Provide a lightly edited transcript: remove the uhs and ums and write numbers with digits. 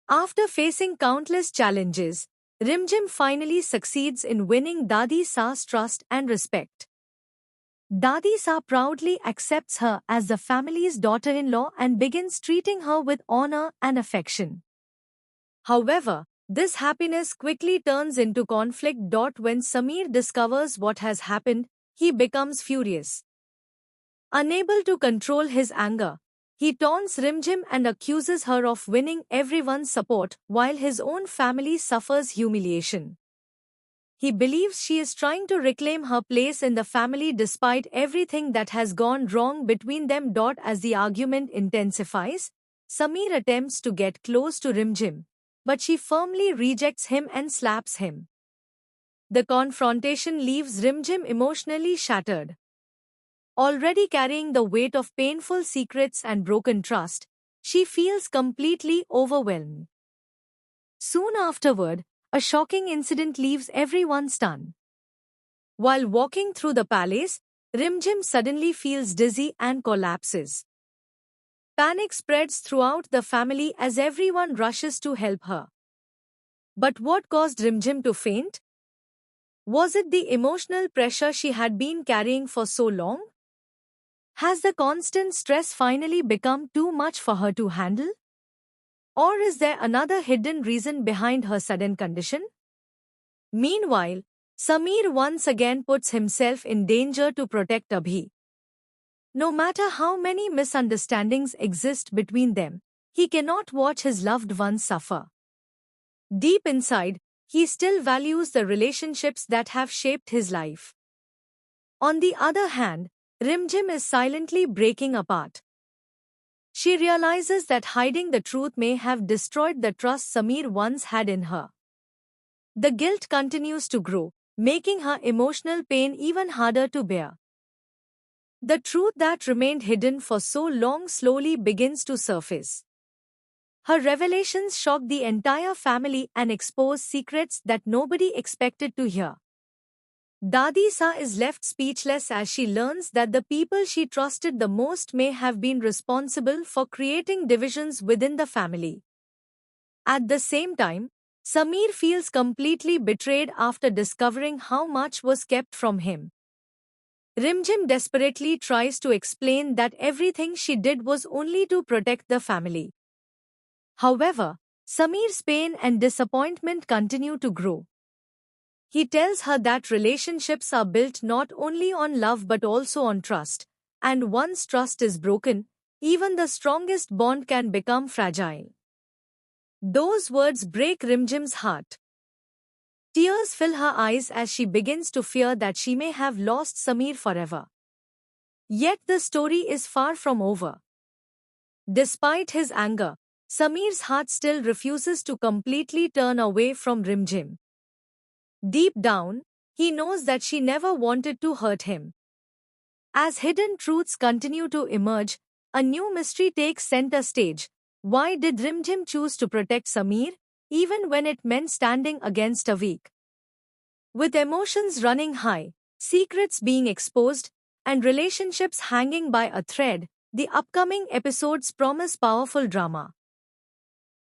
After facing countless challenges, Rimjim finally succeeds in winning Dadi Sa's trust and respect. Dadi Sa proudly accepts her as the family's daughter-in-law and begins treating her with honor and affection. However, this happiness quickly turns into conflict. When Sameer discovers what has happened, he becomes furious. Unable to control his anger, he taunts Rimjim and accuses her of winning everyone's support while his own family suffers humiliation. He believes she is trying to reclaim her place in the family despite everything that has gone wrong between them. As the argument intensifies, Sameer attempts to get close to Rimjim, but she firmly rejects him and slaps him. The confrontation leaves Rimjim emotionally shattered. Already carrying the weight of painful secrets and broken trust, she feels completely overwhelmed. Soon afterward, a shocking incident leaves everyone stunned. While walking through the palace, Rimjim suddenly feels dizzy and collapses. Panic spreads throughout the family as everyone rushes to help her. But what caused Rimjim to faint? Was it the emotional pressure she had been carrying for so long? Has the constant stress finally become too much for her to handle? Or is there another hidden reason behind her sudden condition? Meanwhile, Sameer once again puts himself in danger to protect Abhi. No matter how many misunderstandings exist between them, he cannot watch his loved ones suffer. Deep inside, he still values the relationships that have shaped his life. On the other hand, Rimjim is silently breaking apart. She realizes that hiding the truth may have destroyed the trust Sameer once had in her. The guilt continues to grow, making her emotional pain even harder to bear. The truth that remained hidden for so long slowly begins to surface. Her revelations shock the entire family and expose secrets that nobody expected to hear. Dadi Sa is left speechless as she learns that the people she trusted the most may have been responsible for creating divisions within the family. At the same time, Sameer feels completely betrayed after discovering how much was kept from him. Rimjim desperately tries to explain that everything she did was only to protect the family. However, Sameer's pain and disappointment continue to grow. He tells her that relationships are built not only on love but also on trust, and once trust is broken, even the strongest bond can become fragile. Those words break Rimjim's heart. Tears fill her eyes as she begins to fear that she may have lost Sameer forever. Yet the story is far from over. Despite his anger, Sameer's heart still refuses to completely turn away from Rimjim. Deep down, he knows that she never wanted to hurt him. As hidden truths continue to emerge, a new mystery takes center stage. Why did Rimjim choose to protect Sameer, even when it meant standing against a weak? With emotions running high, secrets being exposed, and relationships hanging by a thread, the upcoming episodes promise powerful drama.